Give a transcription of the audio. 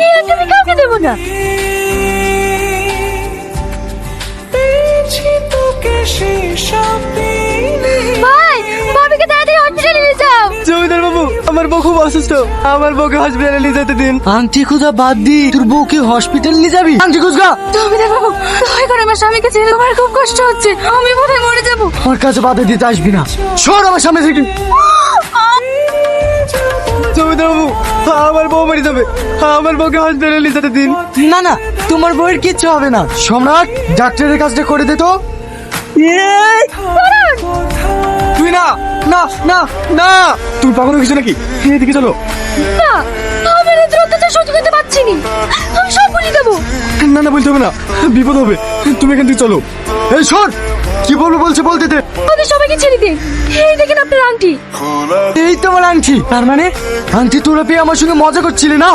এই আংটি আমি কাউকে দেবো না। ভাই, ভাবিকে তাড়াতাড়ি হসপিটালে নিয়ে যাও। জমিদার বাবু, আমার বউ খুব অসুস্থ, আমার বউকে হসপিটালে নিয়ে যেতে দিন। আংটি খোঁজা বাদ দি, তোর বউকে হসপিটালে নিয়ে যাবি? আংটি খুঁজগা। জমিদার বাবু, দয়া করে আমার স্বামীকে ছেড়ে আমার খুব কষ্ট হচ্ছে, আমি বোধহয় মরে যাবো। আমার কাছে বাধা দিতে আসবি না, সর আমার সামনে থেকে। জমিদার বাবু, আমার বউ মরে যাবে, আমার বউকে হসপিটালে নিয়ে যেতে দিন। না না, তোমার বউয়ের কিচ্ছু হবে না। সম্রাট, ডাক্তারের কাজটা করে দে তো। তুই না না না না, তুই পাগল কিছু নাকি? এদিকে চলো। না, আমি এত অত্যাচার সহ্য করতে পারছি না, আমি সব বলে দেবো। না না, বলতে হবে না, বিপদ হবে। তুমি এখান থেকে চলো। এই সর, কি বলবো বলছে বলতে দে। ওদের সবাইকে ছেড়ে দিন। এই দেখেন আপনার আংটি। এই তোমার আংটি, তার মানে আংটি তোরা পেয়ে আমার সঙ্গে মজা করছিলে না?